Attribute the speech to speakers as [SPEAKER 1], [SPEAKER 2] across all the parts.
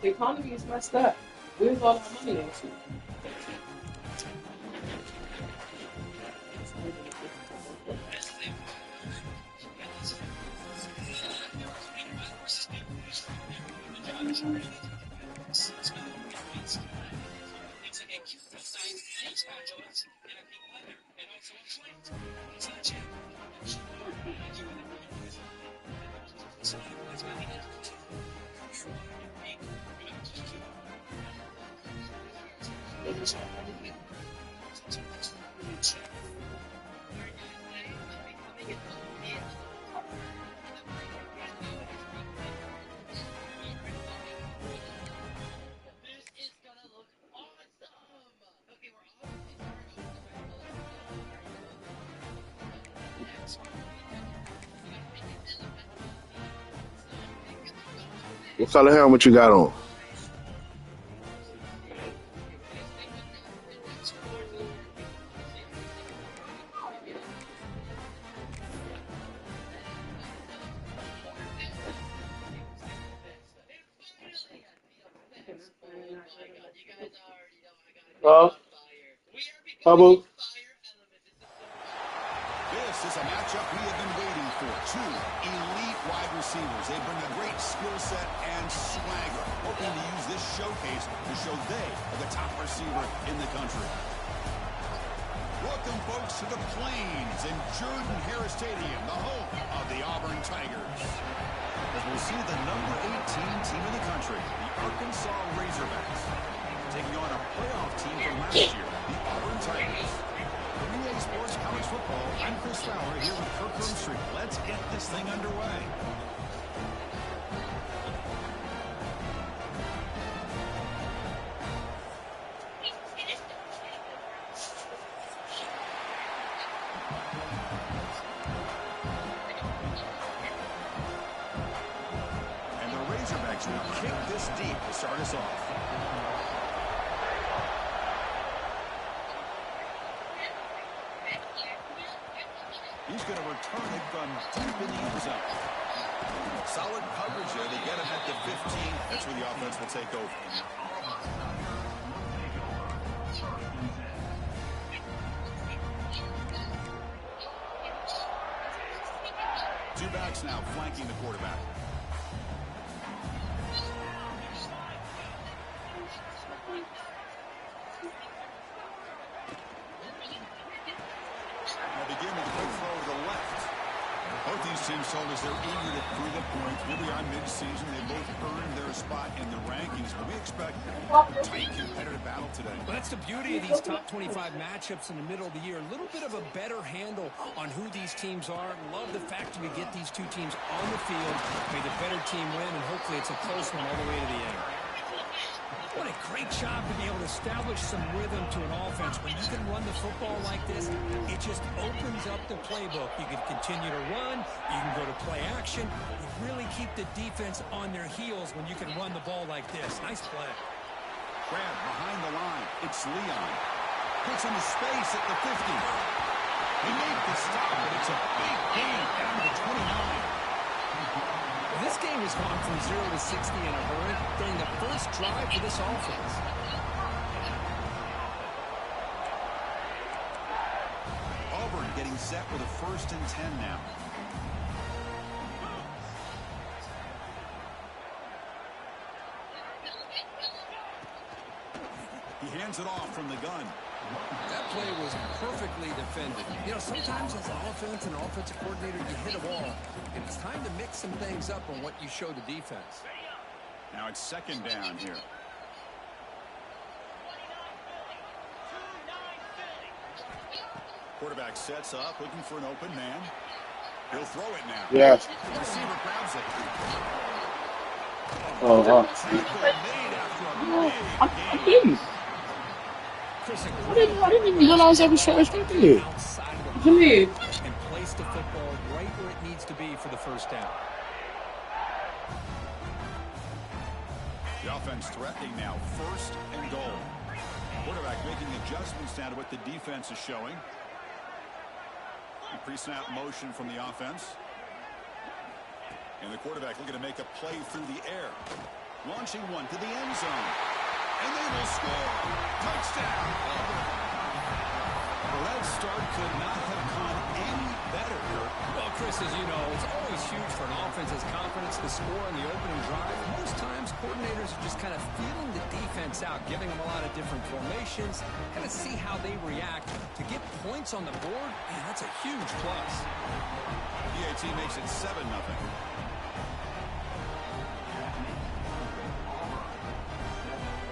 [SPEAKER 1] The economy is messed up. Where's all our money into?
[SPEAKER 2] What color helmet you got on?
[SPEAKER 3] Bubble.
[SPEAKER 4] This is a matchup we have been waiting for. Two elite wide receivers. They bring a great skill set and swagger, hoping to use this showcase to show they are the top receiver in the country. Welcome, folks, to the Plains in Jordan-Hare Stadium, the home of the Auburn Tigers. As we'll see the number 18 team in the country, the Arkansas Razorbacks, taking on a playoff team from last year, the Auburn Tigers. From EA Sports College Football, I'm Chris Fowler here with Kirk Roomstreet. Let's get this thing underway. And the Razorbacks will kick this deep to start us off. He's going to return it from deep in the end zone. Solid coverage there. They get him at the 15. That's where the offense will take over. Two backs now flanking the quarterback. Begin with a quick throw to the left. Both these teams told us they're eager to prove a point. Here we are mid-season. They both earned their spot in the rankings, but we expect a tight competitive battle today.
[SPEAKER 5] Well, that's the beauty of these top 25 matchups in the middle of the year. A little bit of a better handle on who these teams are. Love the fact that we get these two teams on the field. May the better team win, and hopefully it's a close one all the way to the end. What a great job to be able to establish some rhythm to an offense. When you can run the football like this, it just opens up the playbook. You can continue to run. You can go to play action. You really keep the defense on their heels when you can run the ball like this. Nice play.
[SPEAKER 4] Grab behind the line. It's Leon. Puts him in space at the 50. He made the stop, but it's a big gain down to the 29.
[SPEAKER 5] This game has gone from 0 to 60 in a hurry during the first drive for this offense.
[SPEAKER 4] Auburn getting set with a 1st and 10 now. He hands it off from the gun.
[SPEAKER 5] That play was perfectly defended. You know, sometimes as an offense and offensive coordinator, you hit a wall. And it's time to mix some things up on what you show the defense.
[SPEAKER 4] Now it's 2nd down here. Quarterback sets up, looking for an open man. He'll throw it now.
[SPEAKER 3] Yes.
[SPEAKER 4] The receiver grabs it.
[SPEAKER 3] I didn't. I didn't even realize that was trash right there.
[SPEAKER 1] Come here.
[SPEAKER 5] And place the football right where it needs to be for the 1st down.
[SPEAKER 4] The offense threatening now, 1st and goal. Quarterback making adjustments now to what the defense is showing. Pre-snap motion from the offense. And the quarterback looking to make a play through the air. Launching one to the end zone. And they will score. Touchdown. Well, that start could not have gone any better.
[SPEAKER 5] Well, Chris, as you know, it's always huge for an offense's confidence to score on the opening drive. Most times, coordinators are just kind of feeling the defense out, giving them a lot of different formations, kind of see how they react. To get points on the board, man, that's a huge plus.
[SPEAKER 4] PAT makes it 7-0.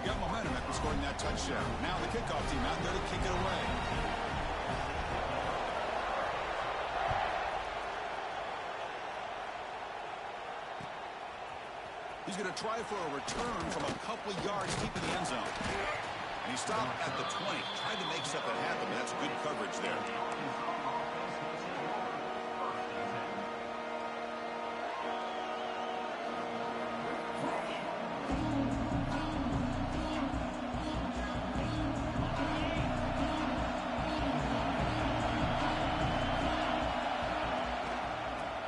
[SPEAKER 4] Got momentum after scoring that touchdown. Now the kickoff team out there to kick it away. He's going to try for a return from a couple of yards deep in the end zone. And he stopped at the 20. Tried to make something happen, but that's good coverage there.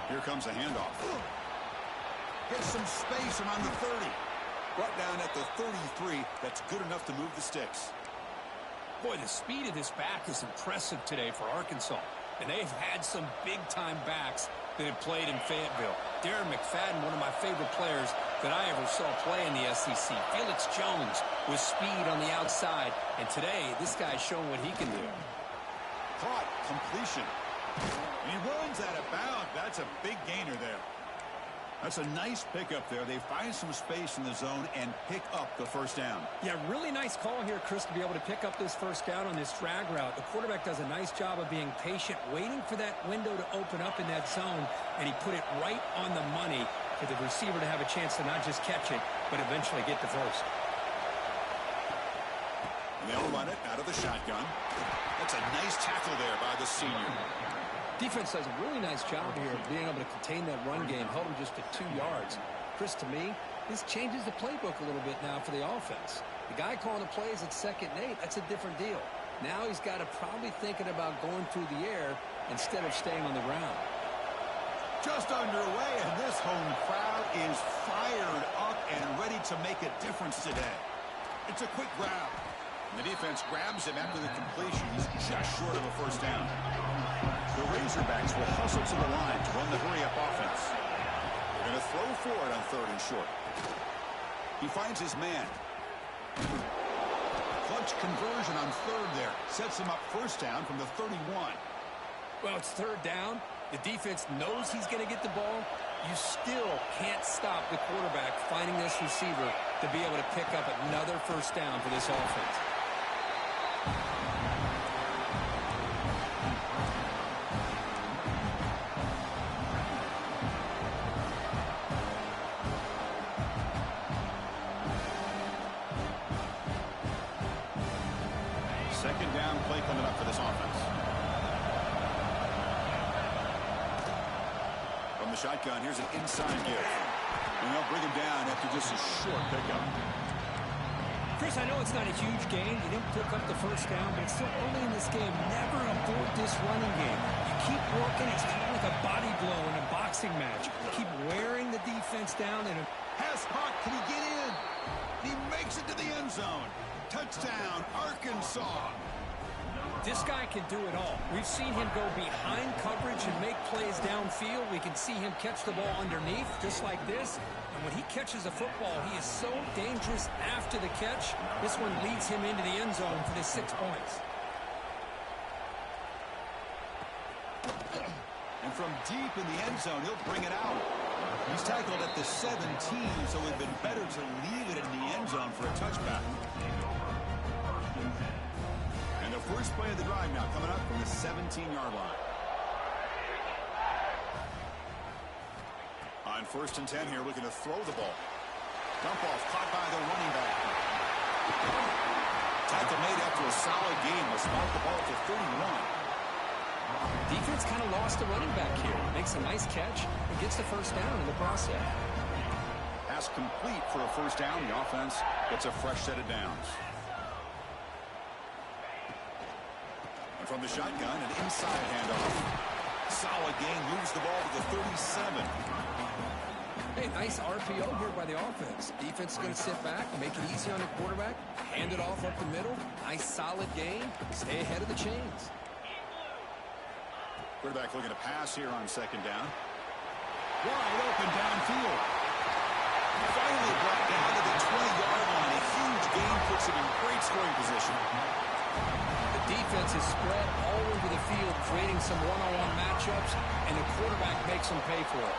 [SPEAKER 4] Here comes a handoff. Gets some space around the 30. Brought down at the 33. That's good enough to move the sticks.
[SPEAKER 5] Boy, the speed of this back is impressive today for Arkansas. And they've had some big-time backs that have played in Fayetteville. Darren McFadden, one of my favorite players that I ever saw play in the SEC. Felix Jones with speed on the outside. And today, this guy's showing what he can do.
[SPEAKER 4] Caught. Completion. And he runs out of bounds. That's a big gainer there. That's a nice pickup there. They find some space in the zone and pick up the first down.
[SPEAKER 5] Yeah, really nice call here, Chris, to be able to pick up this first down on this drag route. The quarterback does a nice job of being patient, waiting for that window to open up in that zone, and he put it right on the money for the receiver to have a chance to not just catch it, but eventually get the first.
[SPEAKER 4] And they'll run it out of the shotgun. That's a nice tackle there by the senior.
[SPEAKER 5] Defense does a really nice job here of being able to contain that run game, held him just to 2 yards. Chris, to me, this changes the playbook a little bit now for the offense. The guy calling the plays at 2nd and 8, that's a different deal. Now he's got to probably thinking about going through the air instead of staying on the ground.
[SPEAKER 4] Just underway, and this home crowd is fired up and ready to make a difference today. It's a quick grab. And the defense grabs him after the completion. He's just short of a first down. The Razorbacks will hustle to the line to run the hurry-up offense. They're going to throw for it on 3rd and short. He finds his man. Clutch conversion on 3rd there. Sets him up first down from the 31.
[SPEAKER 5] Well, it's 3rd down. The defense knows he's going to get the ball. You still can't stop the quarterback finding this receiver to be able to pick up another first down for this offense.
[SPEAKER 4] Second down play coming up for this offense. From the shotgun, here's an inside give. And they'll bring him down after just a short pickup.
[SPEAKER 5] Chris, I know it's not a huge gain. You didn't pick up the first down, but it's still early in this game. Never abort this running game. You keep working. It's kind of like a body blow in a boxing match. You keep wearing the defense down. And
[SPEAKER 4] Has Hawk, can he get in? He makes it to the end zone. Touchdown, Arkansas.
[SPEAKER 5] this guy can do it all. We've seen him go behind coverage and make plays downfield. We can see him catch the ball underneath, just like this. And when he catches a football, he is so dangerous after the catch. This one leads him into the end zone for the 6 points.
[SPEAKER 4] And from deep in the end zone, he'll bring it out. He's tackled at the 17, so it would have been better to leave it in the end zone for a touchback. And the first play of the drive now coming up from the 17-yard line. On 1st and 10 here, looking to throw the ball. Dump off, caught by the running back. Tackle made after a solid game. Will spot the ball to 31.
[SPEAKER 5] Defense kind of lost the running back here. Makes a nice catch and gets the first down in the process.
[SPEAKER 4] Pass complete for a first down. The offense gets a fresh set of downs. And from the shotgun, an inside handoff. Solid gain, moves the ball to the 37.
[SPEAKER 5] Hey, nice RPO here by the offense. Defense is going to sit back, make it easy on the quarterback, hand it off up the middle. Nice, solid game. Stay ahead of the chains.
[SPEAKER 4] Quarterback looking to pass here on second down. Wide open downfield. Finally brought down to the 20-yard line. A huge gain puts him in great scoring position.
[SPEAKER 5] The defense is spread all over the field, creating some one-on-one matchups, and the quarterback makes them pay for it.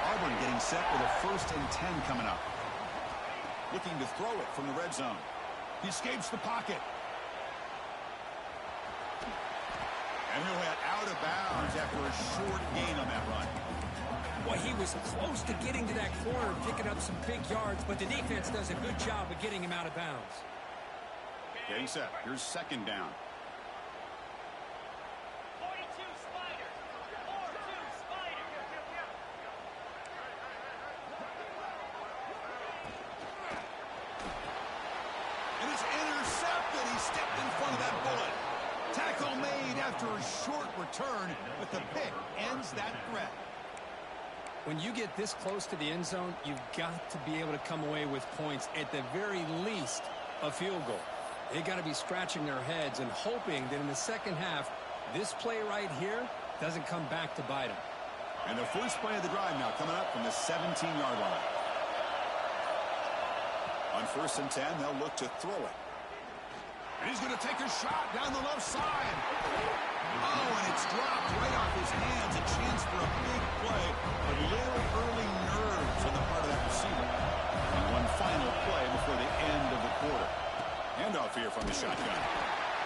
[SPEAKER 4] Auburn getting set with a 1st and 10 coming up. Looking to throw it from the red zone. He escapes the pocket. And he'll head out of bounds after a short gain on that run.
[SPEAKER 5] Well, he was close to getting to that corner, picking up some big yards, but the defense does a good job of getting him out of bounds.
[SPEAKER 4] Getting set. Here's second down.
[SPEAKER 2] 42 Spider. 42 Spider.
[SPEAKER 4] And it's intercepted. He stepped in front of that bullet. Tackle made after a short return, but the pick ends that threat.
[SPEAKER 5] When you get this close to the end zone, you've got to be able to come away with points, at the very least, a field goal. They got to be scratching their heads and hoping that in the second half, this play right here doesn't come back to bite them.
[SPEAKER 4] And the first play of the drive now coming up from the 17-yard line. On 1st and 10, they'll look to throw it. And he's going to take a shot down the left side. Oh, and it's dropped right off his hands. A chance for a big play, but little early nerves on the part of that receiver. And one final play before the end of the quarter. Handoff here from the shotgun.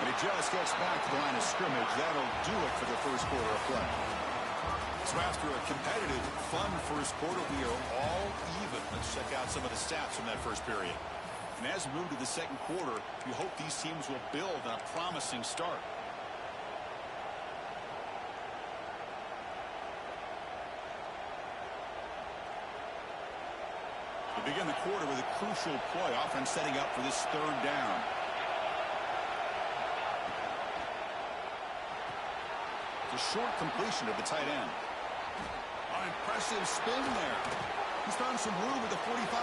[SPEAKER 4] And it just gets back to the line of scrimmage. That'll do it for the first quarter of play. So after a competitive, fun first quarter, we are all even. Let's check out some of the stats from that first period. And as we move to the second quarter, we hope these teams will build on a promising start. We begin the quarter with a crucial play. Offense setting up for this third down. It's a short completion of the tight end. An impressive spin there. He's found some room at the 45.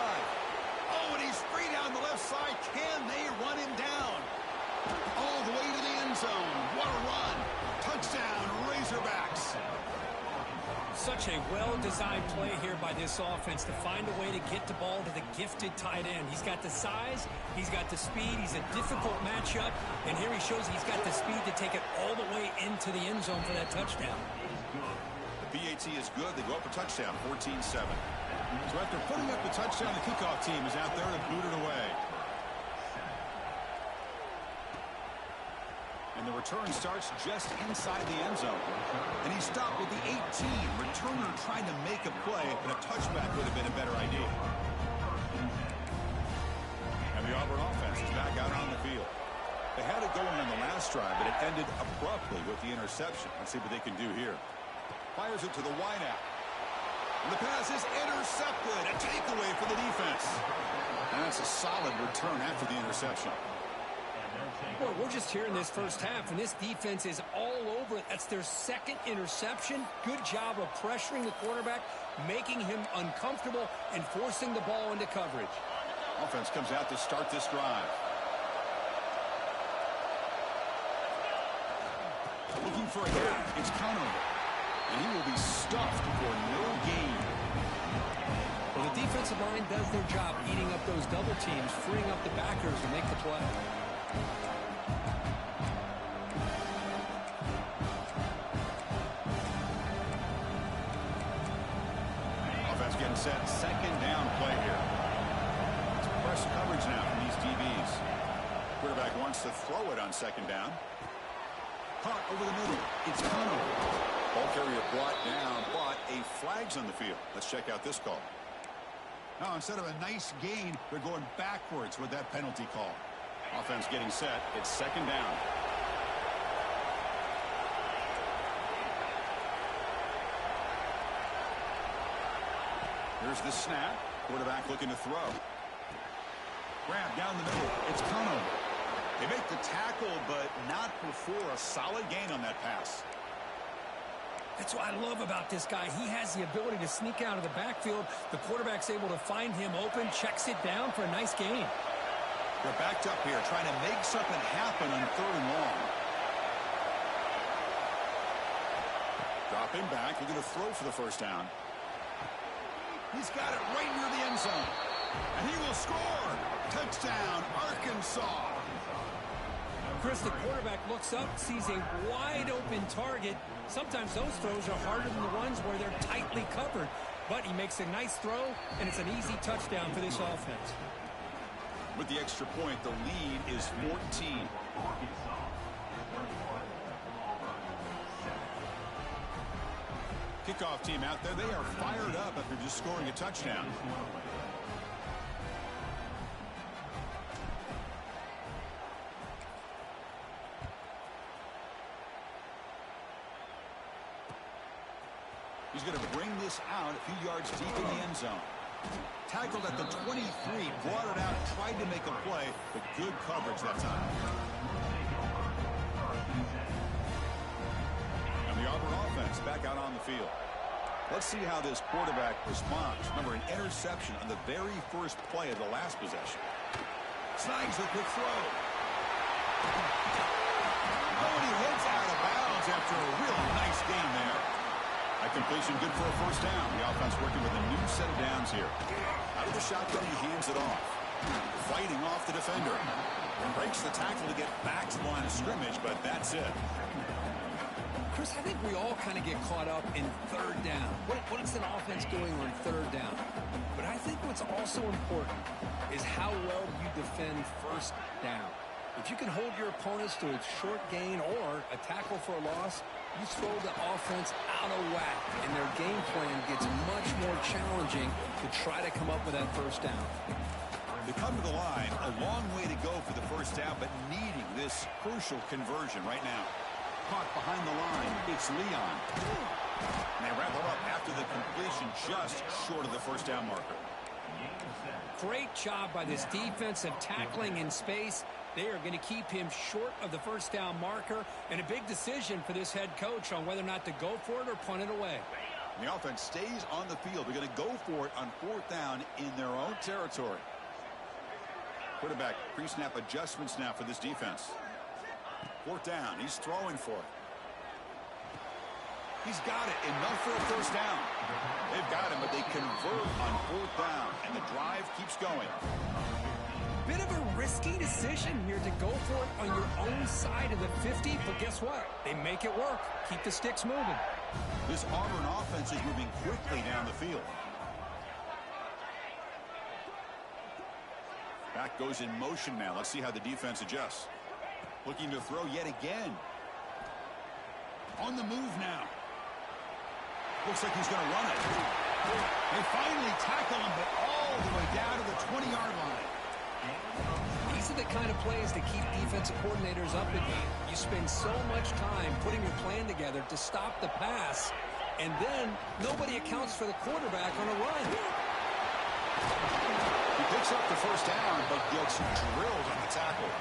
[SPEAKER 4] Oh, and he's free down the left side. Can they run him down? All the way to the end zone. What a run. Touchdown, Razorbacks.
[SPEAKER 5] Such a well-designed play here by this offense to find a way to get the ball to the gifted tight end. He's got the size, he's got the speed, he's a difficult matchup, and here he shows he's got the speed to take it all the way into the end zone for that touchdown.
[SPEAKER 4] The PAT is good. They go up a touchdown, 14-7. So after putting up the touchdown, the kickoff team is out there to boot it away. And the return starts just inside the end zone. And he stopped with the 18. Returner trying to make a play, and a touchback would have been a better idea. And the Auburn offense is back out on the field. They had it going on the last drive, but it ended abruptly with the interception. Let's see what they can do here. Fires it to the wideout. And the pass is intercepted. A takeaway for the defense. And that's a solid return after the interception.
[SPEAKER 5] Boy, we're just here in this first half, and this defense is all over it. That's their second interception. Good job of pressuring the quarterback, making him uncomfortable, and forcing the ball into coverage.
[SPEAKER 4] Offense comes out to start this drive. Looking for a gap. It's Conover. And he will be stuffed for no gain.
[SPEAKER 5] Well, the defensive line does their job eating up those double teams, freeing up the backers to make the play.
[SPEAKER 4] Offense getting set. Second down play here. It's press coverage now from these DBs. Quarterback wants to throw it on second down. Caught over the middle. It's Conover. Ball carrier brought down, but a flag's on the field. Let's check out this call. Now, instead of a nice gain, they're going backwards with that penalty call. Offense getting set. It's second down. Here's the snap. Quarterback looking to throw. Grab down the middle. It's Conover. They make the tackle, but not before a solid gain on that pass.
[SPEAKER 5] That's what I love about this guy. He has the ability to sneak out of the backfield. The quarterback's able to find him open, checks it down for a nice gain.
[SPEAKER 4] They're backed up here, trying to make something happen on 3rd and long. Dropping back, looking to throw for the first down. He's got it right near the end zone. And he will score. Touchdown, Arkansas.
[SPEAKER 5] Chris, the quarterback looks up, sees a wide-open target. Sometimes those throws are harder than the ones where they're tightly covered. But he makes a nice throw, and it's an easy touchdown for this offense.
[SPEAKER 4] With the extra point, the lead is 14. Kickoff team out there. They are fired up after just scoring a touchdown. He's going to bring this out a few yards deep in the end zone. Tackled at the 23, brought it out, tried to make a play, but good coverage that time. And the Auburn offense back out on the field. Let's see how this quarterback responds. Remember, an interception on the very first play of the last possession. Snags the quick throw. Oh, and he heads out of bounds after a really nice game there. A completion good for a first down. The offense working with a new set of downs here. Out of the shotgun, he hands it off. Fighting off the defender. Breaks the tackle to get back to the line of scrimmage, but that's it.
[SPEAKER 5] Chris, I think we all kind of get caught up in 3rd down. What is an offense doing on 3rd down? But I think what's also important is how well you defend 1st down. If you can hold your opponents to a short gain or a tackle for a loss, you throw the offense out of whack, and their game plan gets much more challenging to try to come up with that 1st down.
[SPEAKER 4] They come to the line, a long way to go for the first down, but needing this crucial conversion right now. Caught behind the line, it's Leon. And they wrap it up after the completion just short of the first down marker.
[SPEAKER 5] Great job by this defense of tackling in space. They are going to keep him short of the first down marker, and a big decision for this head coach on whether or not to go for it or punt it away.
[SPEAKER 4] The offense stays on the field. They're going to go for it on 4th down in their own territory. Quarterback pre-snap adjustments now for this defense. 4th down. He's throwing for it. He's got it. Enough for a first down. They've got him, but they convert on 4th down, and the drive keeps going.
[SPEAKER 5] Bit of a risky decision here to go for it on your own side of the 50, but guess what? They make it work. Keep the sticks moving.
[SPEAKER 4] This Auburn offense is moving quickly down the field. Back goes in motion now. Let's see how the defense adjusts. Looking to throw yet again. On the move now. Looks like he's going to run it. They finally tackle him, but all the way down to the 20-yard line.
[SPEAKER 5] These are the kind of plays that keep defensive coordinators up at night. You spend so much time putting your plan together to stop the pass, and then nobody accounts for the quarterback on a run.
[SPEAKER 4] He picks up the first down, but gets drilled on the tackle.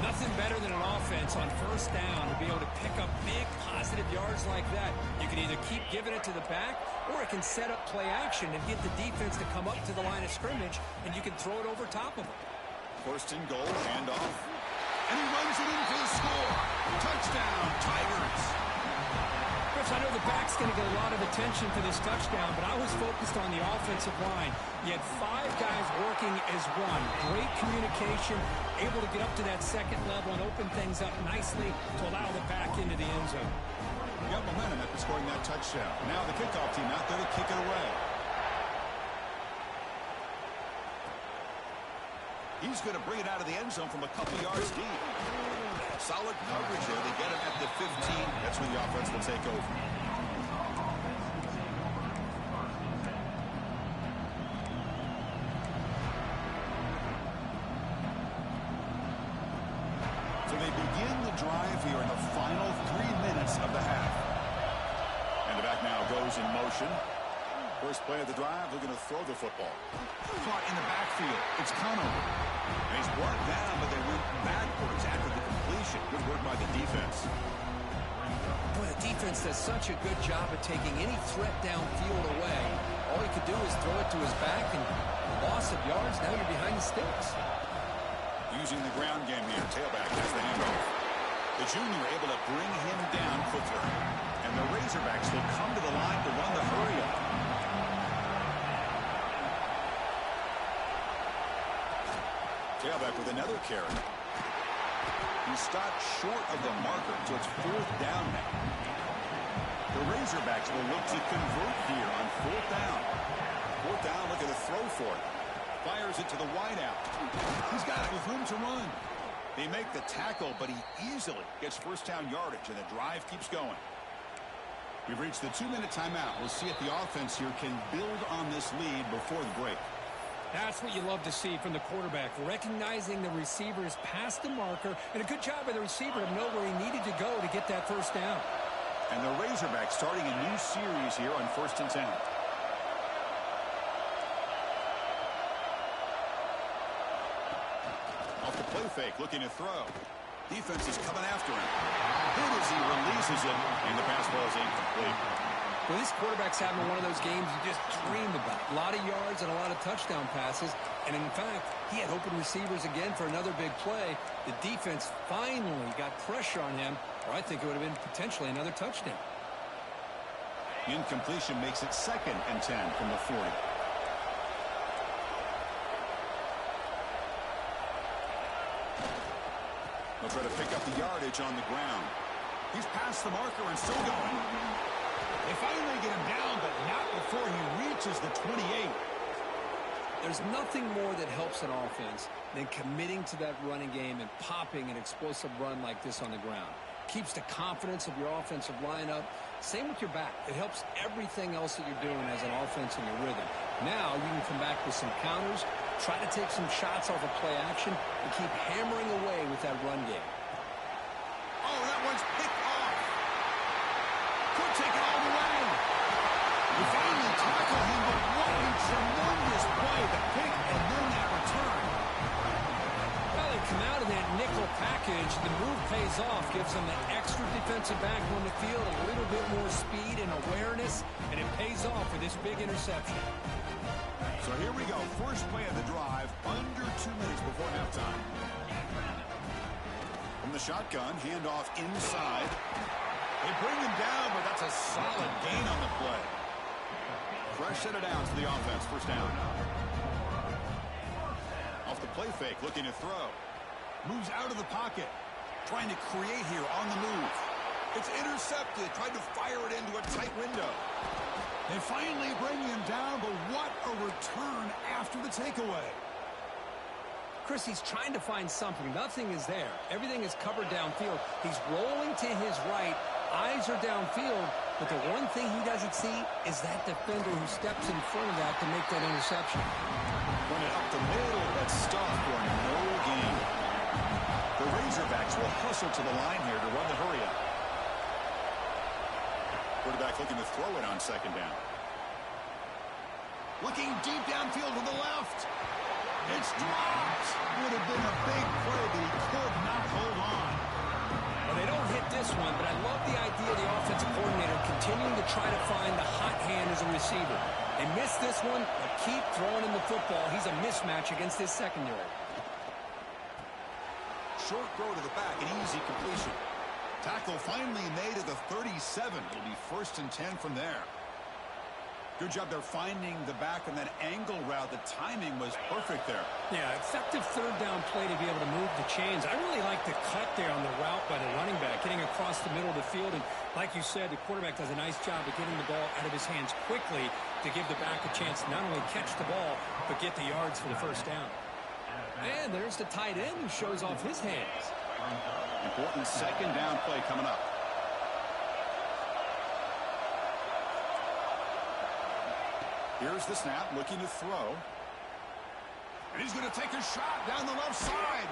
[SPEAKER 5] Nothing better than an offense on first down to be able to pick up big positive yards like that. You can either keep giving it to the back, or it can set up play action and get the defense to come up to the line of scrimmage, and you can throw it over top of them.
[SPEAKER 4] 1st and goal, handoff. And he runs it in for the score. Touchdown, Tigers.
[SPEAKER 5] Chris, I know the back's going to get a lot of attention for this touchdown, but I was focused on the offensive line. You had 5 guys working as one. Great communication, able to get up to that 2nd level and open things up nicely to allow the back into the end zone.
[SPEAKER 4] Got momentum after scoring that touchdown. Now the kickoff team out there to kick it away. He's going to bring it out of the end zone from a couple yards deep. Solid coverage there. They get him at the 15. That's where the offense will take over. So they begin the drive here in the final 3 minutes of the half. And the back now goes in motion. First play of the drive, looking to throw the football. Caught in the backfield. It's Conover. And he's brought down, but they went backwards after the completion. Good work by the defense.
[SPEAKER 5] Boy, the defense does such a good job of taking any threat downfield away. All he could do is throw it to his back, and loss of yards, now you're behind the sticks.
[SPEAKER 4] Using the ground game here, tailback has the handoff. The junior able to bring him down quickly. And the Razorbacks will come to the line to run the hurry up. Tailback with another carry. He stopped short of the marker, so it's 4th down now. The Razorbacks will look to convert here on 4th down. 4th down, look at the throw for it. Fires it to the wideout. He's got it with room to run. They make the tackle, but he easily gets 1st down yardage, and the drive keeps going. We've reached the 2-minute timeout. We'll see if the offense here can build on this lead before the break.
[SPEAKER 5] That's what you love to see from the quarterback, recognizing the receiver is past the marker, and a good job by the receiver to know where he needed to go to get that 1st down.
[SPEAKER 4] And the Razorbacks starting a new series here on 1st and 10. Off the play fake, looking to throw. Defense is coming after him. Good as he releases it, and the pass ball is incomplete.
[SPEAKER 5] Well, this quarterback's having one of those games you just dreamed about. A lot of yards and a lot of touchdown passes. And in fact, he had open receivers again for another big play. The defense finally got pressure on him, or I think it would have been potentially another touchdown.
[SPEAKER 4] Incompletion makes it 2nd and 10 from the 40. They'll try to pick up the yardage on the ground. He's past the marker and still going. They finally get him down, but not before he reaches the 28.
[SPEAKER 5] There's nothing more that helps an offense than committing to that running game and popping an explosive run like this on the ground. Keeps the confidence of your offensive lineup. Same with your back. It helps everything else that you're doing as an offense in your rhythm. Now you can come back with some counters, try to take some shots off of play action, and keep hammering away with that run game.
[SPEAKER 4] Oh, that one's picked off. Could take it all the way. We finally tackle him, but what a tremendous play. The pick and then that return.
[SPEAKER 5] Well, they come out of that nickel package. The move pays off, gives them an extra defensive back on the field, a little bit more speed and awareness, and it pays off for this big interception.
[SPEAKER 4] So here we go. First play of the drive, under 2 minutes before halftime. From the shotgun, handoff inside. They bring him down, but that's a solid gain on the play. Fresh set it down to the offense. 1st down. Off the play fake, looking to throw. Moves out of the pocket. Trying to create here on the move. It's intercepted. Tried to fire it into a tight window. They finally bring him down, but what a return after the takeaway.
[SPEAKER 5] Chris, he's trying to find something. Nothing is there. Everything is covered downfield. He's rolling to his right. Eyes are downfield. But the one thing he doesn't see is that defender who steps in front of that to make that interception.
[SPEAKER 4] Run it up the middle, but stopped for no gain. The Razorbacks will hustle to the line here to run the hurry up. Quarterback looking to throw it on 2nd down. Looking deep downfield to the left. It's dropped. Would have been a big play, but he could not hold on.
[SPEAKER 5] Well, they don't hit this one, but I love the idea of the offensive coordinator continuing to try to find the hot hand as a receiver. They missed this one, but keep throwing him the football. He's a mismatch against his secondary.
[SPEAKER 4] Short throw to the back, an easy completion. Tackle finally made at the 37. It'll be 1st and 10 from there. Good job there finding the back on that angle route. The timing was perfect there.
[SPEAKER 5] Yeah, effective 3rd down play to be able to move the chains. I really like the cut there on the route by the running back, getting across the middle of the field. And like you said, the quarterback does a nice job of getting the ball out of his hands quickly to give the back a chance to not only catch the ball, but get the yards for the 1st down. And there's the tight end who shows off his hands.
[SPEAKER 4] Important 2nd down play coming up. Here's the snap, looking to throw. And he's going to take a shot down the left side.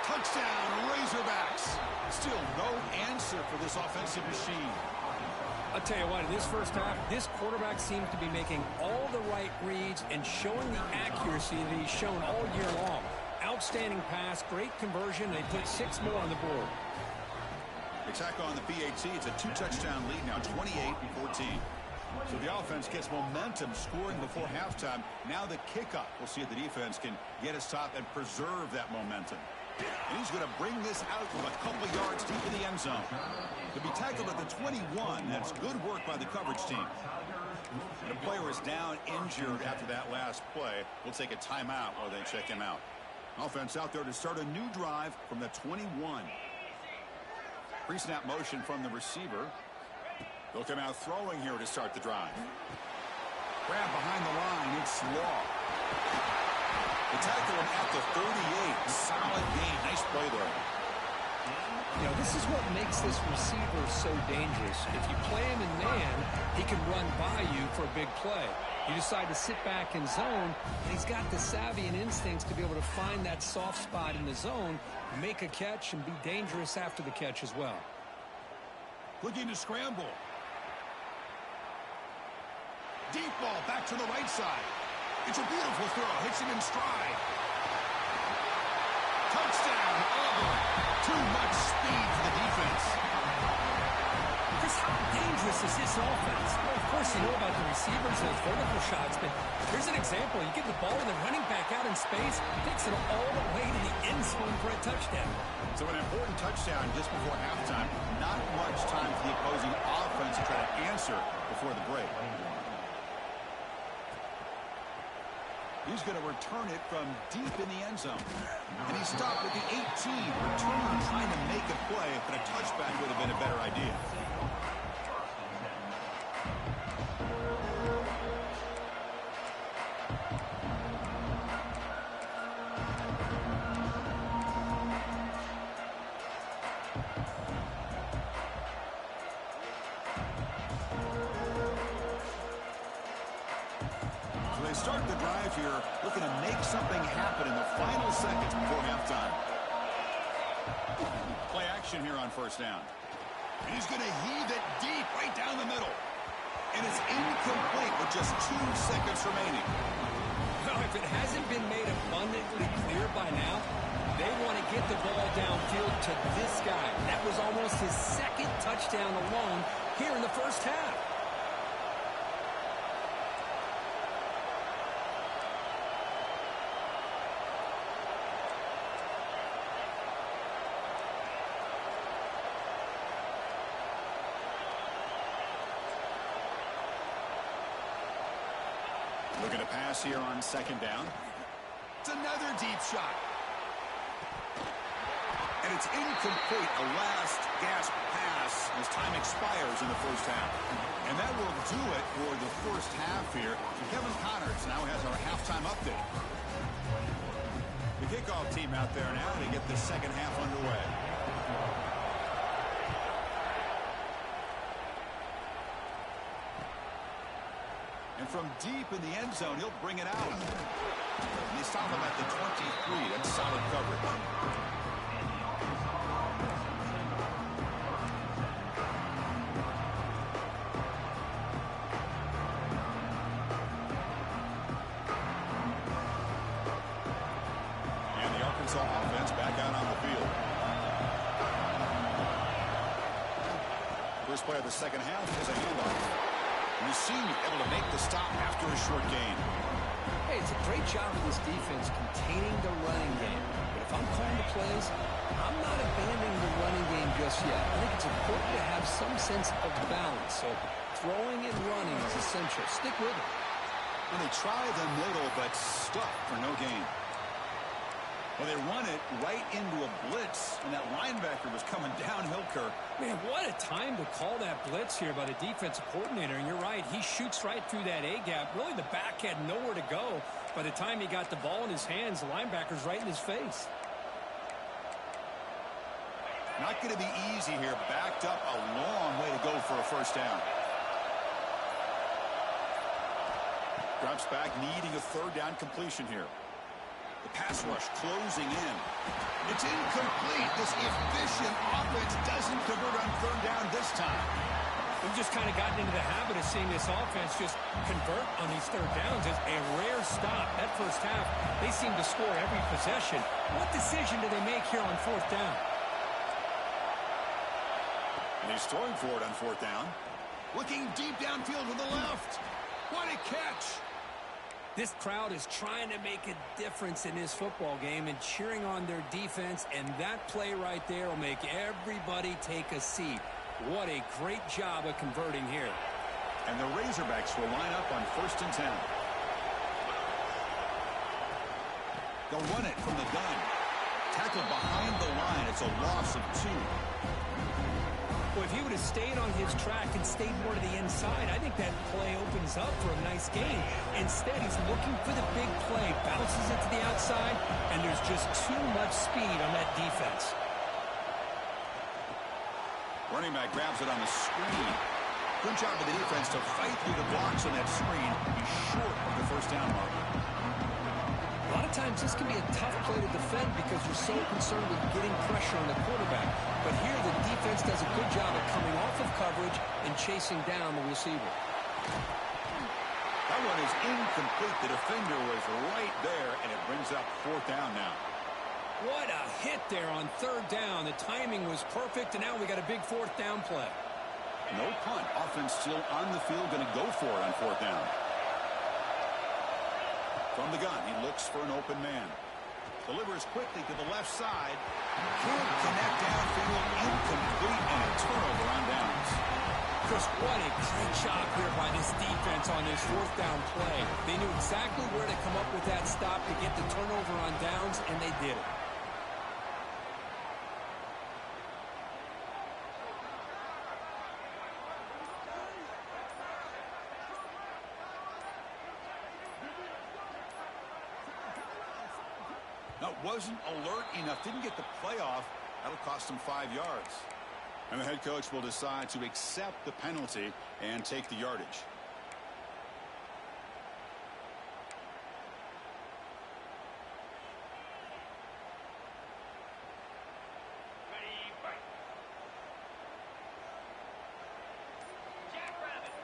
[SPEAKER 4] Touchdown, Razorbacks. Still no answer for this offensive machine.
[SPEAKER 5] I'll tell you what, in this 1st half, this quarterback seems to be making all the right reads and showing the accuracy that he's shown all year long. Outstanding pass, great conversion. They put 6 more on the board.
[SPEAKER 4] They tack on the PAT. It's a 2-touchdown lead now, 28-14. So the offense gets momentum scoring before halftime. Now the kickoff. We'll see if the defense can get a stop and preserve that momentum. And he's going to bring this out from a couple yards deep in the end zone. To be tackled at the 21, that's good work by the coverage team. The player is down injured after that last play. We'll take a timeout while they check him out. Offense out there to start a new drive from the 21. Pre-snap motion from the receiver. They'll come out throwing here to start the drive. Grab behind the line. It's Law. The tackle him at the 38. Solid game. Nice play there.
[SPEAKER 5] You know, this is what makes this receiver so dangerous. If you play him in man, he can run by you for a big play. You decide to sit back in zone, and he's got the savvy and instincts to be able to find that soft spot in the zone, make a catch, and be dangerous after the catch as well.
[SPEAKER 4] Looking to scramble. Deep ball back to the right side. It's a beautiful throw. Hits him in stride. Touchdown, Auburn. Too much speed for the defense.
[SPEAKER 5] Chris, how dangerous is this offense? Well, of course, you know about the receivers and those vertical shots, but here's an example. You get the ball and the running back out in space, takes it all the way to the end zone for a touchdown.
[SPEAKER 4] So an important touchdown just before halftime. Not much time for the opposing offense to try to answer before the break. He's going to return it from deep in the end zone. And he stopped at the 18. Return trying to make a play, but a touchback would have been a better idea. Start the drive here, looking to make something happen in the final seconds before halftime. Play action here on first down. And he's going to heave it deep right down the middle. And it's incomplete with just 2 seconds remaining.
[SPEAKER 5] Well, if it hasn't been made abundantly clear by now, they want to get the ball downfield to this guy. That was almost his second touchdown alone here in the first half.
[SPEAKER 4] Looking to pass here on second down. It's another deep shot. And it's incomplete. A last gasp pass as time expires in the first half. And that will do it for the first half here. Kevin Connors now has our halftime update. The kickoff team out there now to get the second half underway. And from deep in the end zone, he'll bring it out. And they stop him at the 23. That's solid coverage. And the Arkansas offense back out on the field. First play of the second half is a handoff. And the senior able to make the stop after a short gain.
[SPEAKER 5] Hey, it's a great job of this defense containing the running game. But if I'm calling the plays, I'm not abandoning the running game just yet. I think it's important to have some sense of balance. So throwing and running is essential. Stick with it.
[SPEAKER 4] And they try the middle, but stuck for no gain. Well, they run it right into a blitz, and that linebacker was coming downhill, Kirk.
[SPEAKER 5] Man, what a time to call that blitz here by the defensive coordinator. And you're right, he shoots right through that A-gap. Really, the back had nowhere to go. By the time he got the ball in his hands, the linebacker's right in his face.
[SPEAKER 4] Not going to be easy here. Backed up a long way to go for a first down. Drops back, needing a third down completion here. The pass rush closing in. It's incomplete. This efficient offense doesn't convert on third down this time.
[SPEAKER 5] We've just kind of gotten into the habit of seeing this offense just convert on these third downs. It's a rare stop. That first half, they seem to score every possession. What decision do they make here on fourth down?
[SPEAKER 4] And he's throwing for it on fourth down. Looking deep downfield to the left. What a catch.
[SPEAKER 5] This crowd is trying to make a difference in this football game and cheering on their defense, and that play right there will make everybody take a seat. What a great job of converting here.
[SPEAKER 4] And the Razorbacks will line up on 1st and 10. They'll run it from the gun. Tackled behind the line. It's a loss of 2.
[SPEAKER 5] Well, if he would have stayed on his track and stayed more to the inside, I think that play opens up for a nice game. Instead, he's looking for the big play, bounces it to the outside, and there's just too much speed on that defense.
[SPEAKER 4] Running back grabs it on the screen. Good job of the defense to fight through the blocks on that screen. He's short of the first down mark.
[SPEAKER 5] A lot of times this can be a tough play to defend because you're so concerned with getting pressure on the quarterback. But here the defense does a good job of coming off of coverage and chasing down the receiver.
[SPEAKER 4] That one is incomplete. The defender was right there, and it brings up 4th down now.
[SPEAKER 5] What a hit there on 3rd down. The timing was perfect, and now we got a big 4th down play.
[SPEAKER 4] No punt. Offense still on the field, going to go for it on 4th down. From the gun, he looks for an open man. Delivers quickly to the left side. Can't connect downfield. Incomplete, and a turnover on downs.
[SPEAKER 5] Chris, what a great job here by this defense on this 4th down play. They knew exactly where to come up with that stop to get the turnover on downs, and they did it.
[SPEAKER 4] No, wasn't alert enough. Didn't get the play off. That'll cost him 5 yards. And the head coach will decide to accept the penalty and take the yardage.
[SPEAKER 2] Ready, fight. Jackrabbit.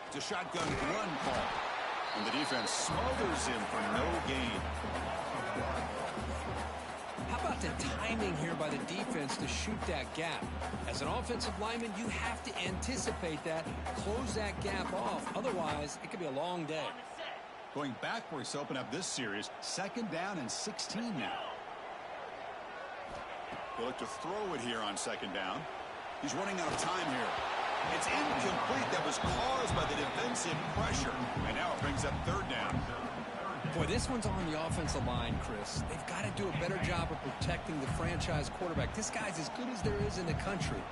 [SPEAKER 4] It's a shotgun run call. And the defense smothers him for no gain.
[SPEAKER 5] How about the timing here by the defense to shoot that gap? As an offensive lineman, you have to anticipate that, close that gap off. Otherwise, it could be a long day.
[SPEAKER 4] Going backwards to open up this series. 2nd down and 16 now. He'll look to throw it here on 2nd down. He's running out of time here. It's incomplete. That was caused by the defensive pressure. And now it brings up 3rd down.
[SPEAKER 5] Boy, this one's on the offensive line, Chris. They've got to do a better job of protecting the franchise quarterback. This guy's as good as there is in the country,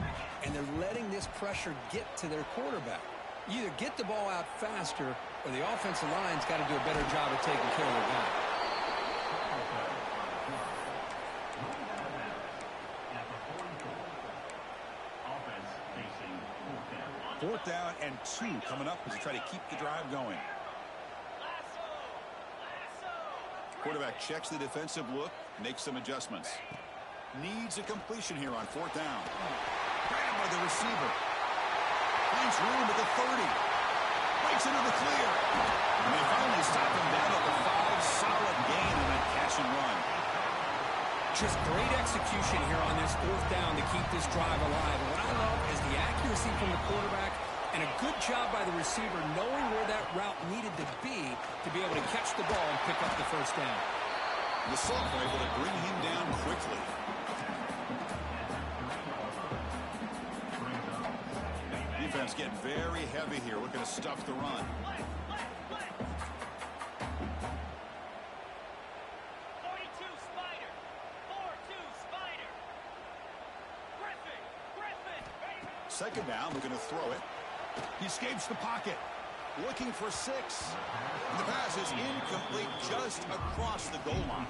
[SPEAKER 5] and they're letting this pressure get to their quarterback. You either get the ball out faster, or the offensive line's got to do a better job of taking care of the guy.
[SPEAKER 4] 4th down and 2 coming up as they try to keep the drive going. Quarterback checks the defensive look, makes some adjustments. Needs a completion here on 4th down. Grabbed by the receiver. Finds room at the 30. Breaks into the clear. And they finally stop him down at the 5. Solid gain on that catch and run.
[SPEAKER 5] Just great execution here on this 4th down to keep this drive alive. And what I love is the accuracy from the quarterback and a good job by the receiver knowing where that route needed to be able to catch the ball and pick up the 1st down.
[SPEAKER 4] The sophomore able to bring him down quickly. Defense getting very heavy here, looking to stuff the run.
[SPEAKER 2] 42 Spider. 4-2 Spider. Griffin.
[SPEAKER 4] 2nd down, looking to throw it. He escapes the pocket. Looking for 6. And the pass is incomplete just across the goal line.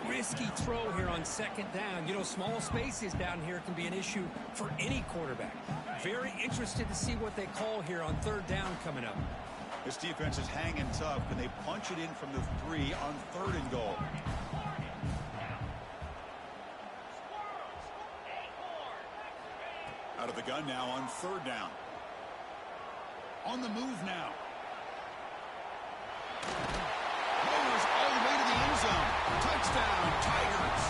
[SPEAKER 5] Risky throw here on 2nd down. You know, small spaces down here can be an issue for any quarterback. Very interested to see what they call here on 3rd down coming up.
[SPEAKER 4] This defense is hanging tough. Can they punch it in from the 3 on 3rd and goal? Out of the gun now on 3rd down. On the move now. Motors all the way to the end zone. Touchdown, Tigers.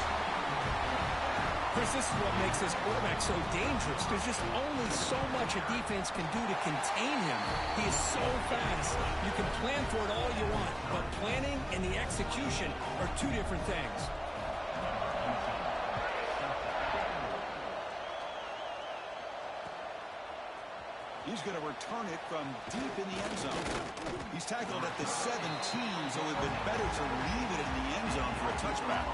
[SPEAKER 5] Chris, this is what makes this quarterback so dangerous. There's just only so much a defense can do to contain him. He is so fast. You can plan for it all you want, but planning and the execution are two different things.
[SPEAKER 4] He's going to return it from deep in the end zone. He's tackled at the 17, so it would have been better to leave it in the end zone for a touchback.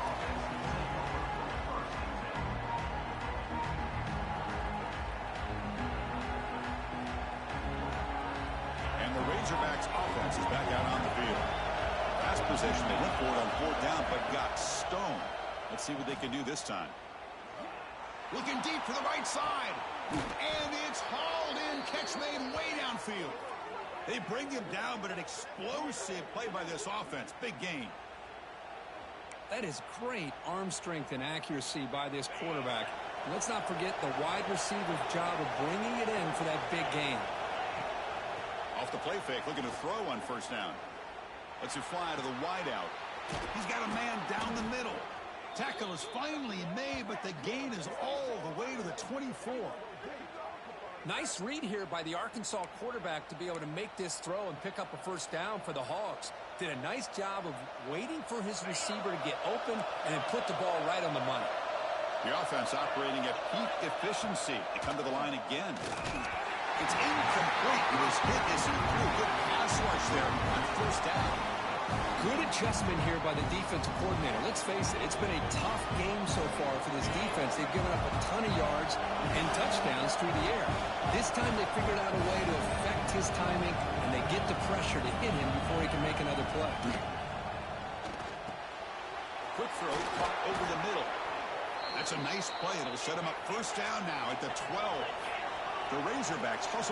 [SPEAKER 4] And the Razorbacks offense is back out on the field. Last possession, they went for it on 4th down, but got stoned. Let's see what they can do this time. Looking deep for the right side. And it's hauled in. Catch made way downfield. They bring him down, but an explosive play by this offense. Big gain.
[SPEAKER 5] That is great arm strength and accuracy by this quarterback. And let's not forget the wide receiver's job of bringing it in for that big gain.
[SPEAKER 4] Off the play fake, looking to throw on 1st down. Lets it fly to the wideout. He's got a man down the middle. Tackle is finally made, but the gain is all the way to the 24.
[SPEAKER 5] Nice read here by the Arkansas quarterback to be able to make this throw and pick up a 1st down for the Hogs. Did a nice job of waiting for his receiver to get open and then put the ball right on the money.
[SPEAKER 4] The offense operating at peak efficiency. They come to the line again. It's incomplete. It was hit as he threw a good pass rush there on 1st down.
[SPEAKER 5] Good adjustment here by the defensive coordinator. Let's face it, it's been a tough game so far for this defense. They've given up a ton of yards and touchdowns through the air. This time they figured out a way to affect his timing, and they get the pressure to hit him before he can make another play.
[SPEAKER 4] Quick throw caught over the middle. That's a nice play. It'll set him up 1st down now at the 12. The Razorbacks hustle